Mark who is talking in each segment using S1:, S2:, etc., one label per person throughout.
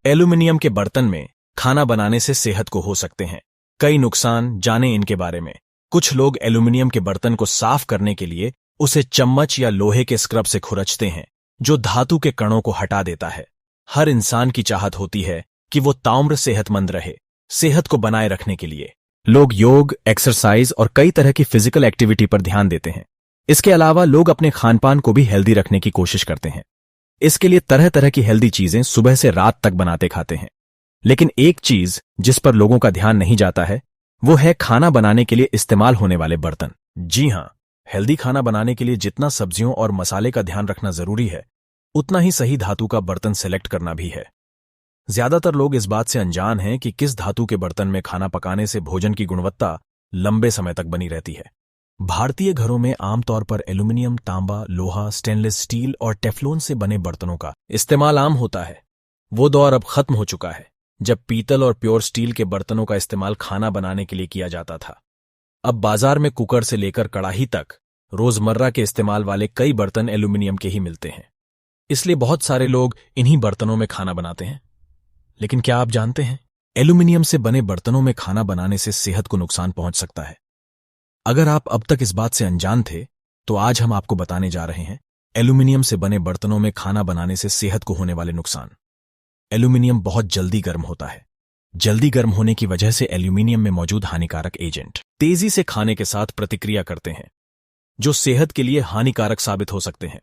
S1: Aluminium के बर्तन में खाना बनाने से सेहत को हो सकते हैं कई नुकसान, जाने इनके बारे में। कुछ लोग एल्यूमिनियम के बर्तन को साफ करने के लिए उसे चम्मच या लोहे के स्क्रब से खुरचते हैं, जो धातु के कणों को हटा देता है। हर इंसान की चाहत होती है कि वो ताउम्र सेहतमंद रहे। सेहत को बनाए रखने के लिए लोग योग, एक्सरसाइज और कई तरह की फिजिकल एक्टिविटी पर ध्यान देते हैं। इसके अलावा लोग अपने खानपान को भी हेल्दी रखने की कोशिश करते हैं। इसके लिए तरह तरह की हेल्दी चीजें सुबह से रात तक बनाते खाते हैं। लेकिन एक चीज जिस पर लोगों का ध्यान नहीं जाता है, वो है खाना बनाने के लिए इस्तेमाल होने वाले बर्तन। जी हां, हेल्दी खाना बनाने के लिए जितना सब्जियों और मसाले का ध्यान रखना जरूरी है, उतना ही सही धातु का बर्तन सेलेक्ट करना भी है। ज्यादातर लोग इस बात से अनजान हैं कि किस धातु के बर्तन में खाना पकाने से भोजन की गुणवत्ता लंबे समय तक बनी रहती है। भारतीय घरों में आमतौर पर एल्यूमिनियम, तांबा, लोहा, स्टेनलेस स्टील और टेफ्लॉन से बने बर्तनों का इस्तेमाल आम होता है। वो दौर अब खत्म हो चुका है जब पीतल और प्योर स्टील के बर्तनों का इस्तेमाल खाना बनाने के लिए किया जाता था। अब बाजार में कुकर से लेकर कड़ाही तक रोजमर्रा के इस्तेमाल वाले कई बर्तन एल्यूमिनियम के ही मिलते हैं। इसलिए बहुत सारे लोग इन्हीं बर्तनों में खाना बनाते हैं। लेकिन क्या आप जानते हैं, एल्यूमिनियम से बने बर्तनों में खाना बनाने से सेहत को नुकसान पहुंच सकता है। अगर आप अब तक इस बात से अनजान थे, तो आज हम आपको बताने जा रहे हैं एल्यूमिनियम से बने बर्तनों में खाना बनाने से सेहत को होने वाले नुकसान। एल्यूमिनियम बहुत जल्दी गर्म होता है। जल्दी गर्म होने की वजह से एल्यूमिनियम में मौजूद हानिकारक एजेंट तेजी से खाने के साथ प्रतिक्रिया करते हैं, जो सेहत के लिए हानिकारक साबित हो सकते हैं।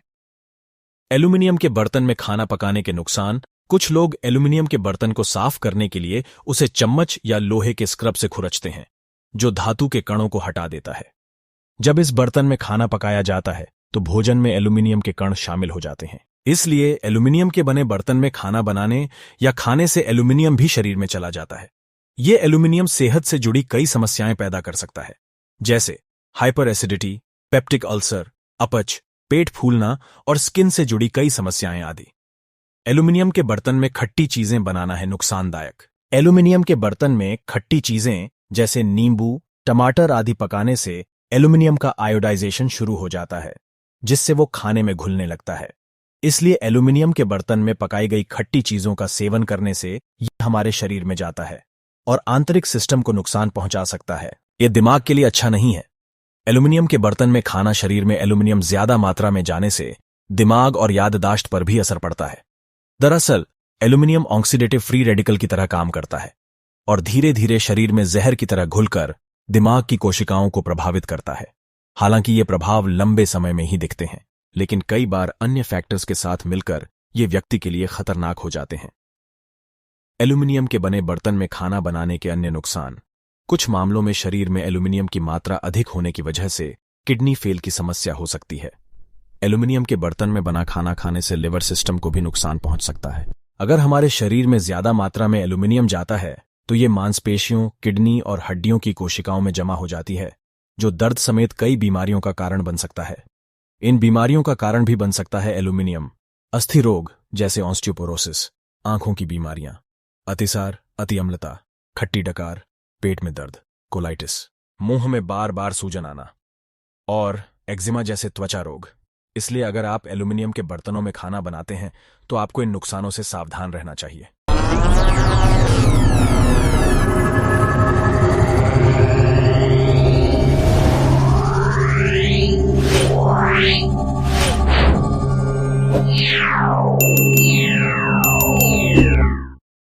S1: एल्यूमिनियम के बर्तन में खाना पकाने के नुकसान। कुछ लोग एल्यूमिनियम के बर्तन को साफ करने के लिए उसे चम्मच या लोहे के स्क्रब से खुरचते हैं, जो धातु के कणों को हटा देता है। जब इस बर्तन में खाना पकाया जाता है, तो भोजन में एल्यूमिनियम के कण शामिल हो जाते हैं। इसलिए एल्यूमिनियम के बने बर्तन में खाना बनाने या खाने से एल्यूमिनियम भी शरीर में चला जाता है। ये एल्यूमिनियम सेहत से जुड़ी कई समस्याएं पैदा कर सकता है, जैसे हाइपर एसिडिटी, पेप्टिक अल्सर, अपच, पेट फूलना और स्किन से जुड़ी कई समस्याएं आदि। एल्यूमिनियम के बर्तन में खट्टी चीजें बनाना है नुकसानदायक। एल्यूमिनियम के बर्तन में खट्टी चीजें जैसे नींबू, टमाटर आदि पकाने से एल्यूमिनियम का आयोडाइजेशन शुरू हो जाता है, जिससे वो खाने में घुलने लगता है। इसलिए एल्यूमिनियम के बर्तन में पकाई गई खट्टी चीजों का सेवन करने से यह हमारे शरीर में जाता है और आंतरिक सिस्टम को नुकसान पहुंचा सकता है। यह दिमाग के लिए अच्छा नहीं है। एल्यूमिनियम के बर्तन में खाना शरीर में एल्यूमिनियम ज्यादा मात्रा में जाने से दिमाग और याददाश्त पर भी असर पड़ता है। दरअसल एल्यूमिनियम ऑक्सीडेटिव फ्री रेडिकल की तरह काम करता है और धीरे धीरे शरीर में जहर की तरह घुलकर दिमाग की कोशिकाओं को प्रभावित करता है। हालांकि ये प्रभाव लंबे समय में ही दिखते हैं, लेकिन कई बार अन्य फैक्टर्स के साथ मिलकर ये व्यक्ति के लिए खतरनाक हो जाते हैं। एल्यूमिनियम के बने बर्तन में खाना बनाने के अन्य नुकसान। कुछ मामलों में शरीर में एल्यूमिनियम की मात्रा अधिक होने की वजह से किडनी फेल की समस्या हो सकती है। एल्यूमिनियम के बर्तन में बना खाना खाने से लिवर सिस्टम को भी नुकसान पहुंच सकता है। अगर हमारे शरीर में ज्यादा मात्रा में एल्यूमिनियम जाता है, तो ये मांसपेशियों, किडनी और हड्डियों की कोशिकाओं में जमा हो जाती है, जो दर्द समेत कई बीमारियों का कारण बन सकता है। इन बीमारियों का कारण भी बन सकता है एल्यूमिनियम। अस्थि रोग जैसे ऑस्टियोपोरोसिस, आंखों की बीमारियां, अतिसार, अति अम्लता, खट्टी डकार, पेट में दर्द, कोलाइटिस, मुंह में बार बार सूजन आना और एक्जिमा जैसे त्वचा रोग। इसलिए अगर आप एल्यूमिनियम के बर्तनों में खाना बनाते हैं, तो आपको इन नुकसानों से सावधान रहना चाहिए।
S2: Yeah.